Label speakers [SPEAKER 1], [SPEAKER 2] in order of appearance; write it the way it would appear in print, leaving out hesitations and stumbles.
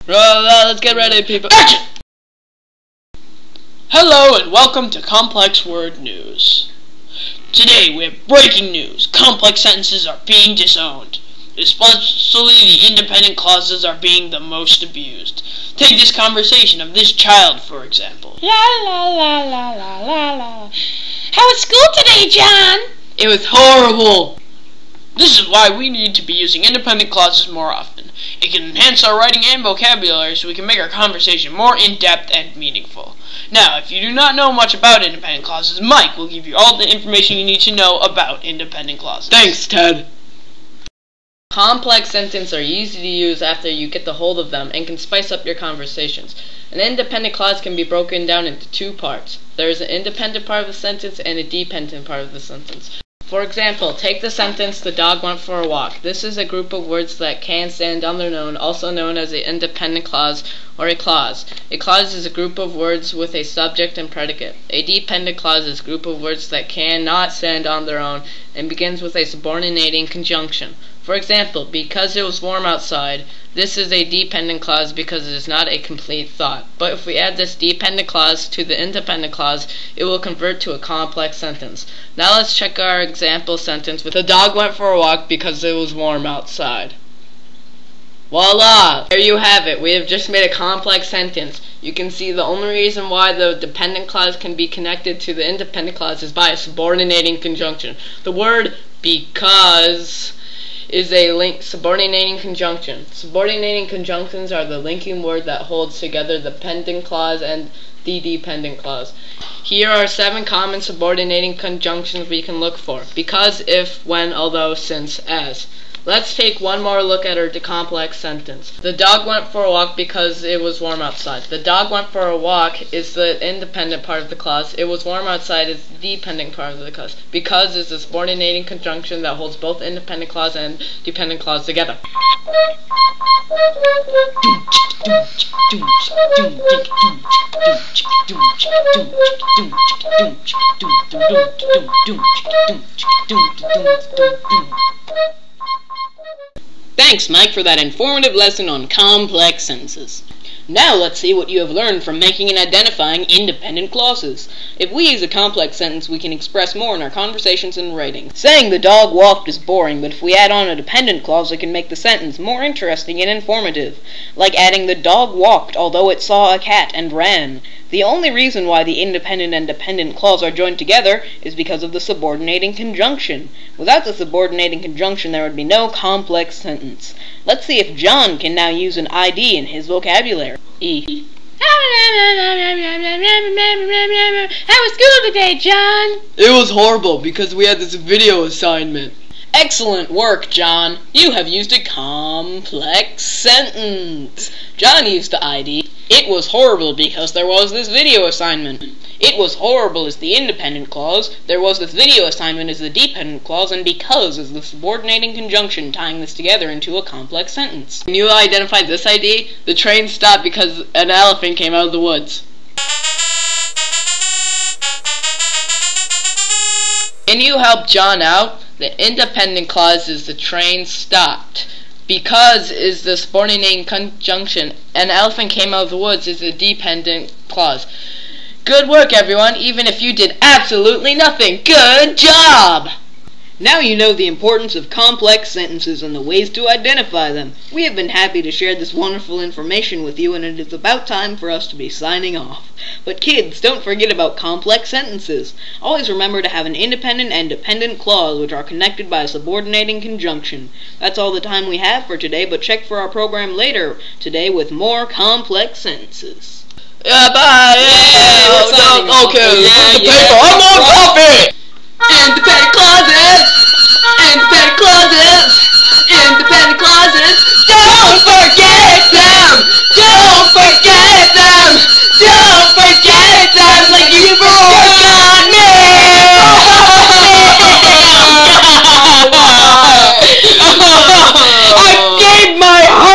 [SPEAKER 1] Let's get ready, people. Action! Hello and welcome to Complex Word News. Today we have breaking news. Complex sentences are being disowned. Especially the independent clauses are being the most abused. Take this conversation of this child, for example.
[SPEAKER 2] La la la la la la la. How was school today, John?
[SPEAKER 1] It was horrible. This is why we need to be using independent clauses more often. It can enhance our writing and vocabulary so we can make our conversation more in-depth and meaningful. Now, if you do not know much about independent clauses, Mike will give you all the information you need to know about independent clauses.
[SPEAKER 3] Thanks, Ted.
[SPEAKER 4] Complex sentences are easy to use after you get the hold of them and can spice up your conversations. An independent clause can be broken down into two parts. There is an independent part of the sentence and a dependent part of the sentence. For example, take the sentence, "The dog went for a walk." This is a group of words that can stand on their own, also known as an independent clause or a clause. A clause is a group of words with a subject and predicate. A dependent clause is a group of words that cannot stand on their own and begins with a subordinating conjunction. For example, because it was warm outside, this is a dependent clause because it is not a complete thought. But if we add this dependent clause to the independent clause, it will convert to a complex sentence. Now let's check our example sentence with "The dog went for a walk because it was warm outside." Voila! There you have it. We have just made a complex sentence. You can see the only reason why the dependent clause can be connected to the independent clause is by a subordinating conjunction. The word "because" is a subordinating conjunction. Subordinating conjunctions are the linking word that holds together the dependent clause and the dependent clause. Here are 7 common subordinating conjunctions we can look for: because, if, when, although, since, as. Let's take one more look at our complex sentence. The dog went for a walk because it was warm outside. The dog went for a walk is the independent part of the clause. It was warm outside is the dependent part of the clause. Because is the subordinating conjunction that holds both independent clause and dependent clause together.
[SPEAKER 1] Thanks, Mike, for that informative lesson on complex sentences. Now let's see what you have learned from making and identifying independent clauses. If we use a complex sentence, we can express more in our conversations and writing. Saying "the dog walked" is boring, but if we add on a dependent clause, it can make the sentence more interesting and informative. Like adding "the dog walked although it saw a cat and ran." The only reason why the independent and dependent clause are joined together is because of the subordinating conjunction. Without the subordinating conjunction, there would be no complex sentence. Let's see if John can now use an ID in his vocabulary.
[SPEAKER 2] How was school today, John?
[SPEAKER 3] It was horrible because we had this video assignment.
[SPEAKER 1] Excellent work, John. You have used a complex sentence. John used the ID. It was horrible because there was this video assignment. It was horrible is the independent clause. There was this video assignment is the dependent clause, and because is the subordinating conjunction tying this together into a complex sentence.
[SPEAKER 3] Can you identify this ID? The train stopped because an elephant came out of the woods.
[SPEAKER 4] Can you help John out? The independent clause is "the train stopped." Because is the subordinating conjunction. An elephant came out of the woods is the dependent clause. Good work, everyone, even if you did absolutely nothing. Good job!
[SPEAKER 1] Now you know the importance of complex sentences and the ways to identify them. We have been happy to share this wonderful information with you, and it is about time for us to be signing off. But kids, don't forget about complex sentences. Always remember to have an independent and dependent clause which are connected by a subordinating conjunction. That's all the time we have for today, but check for our program later today with more complex sentences.
[SPEAKER 3] Bye!
[SPEAKER 1] Yay, we're signing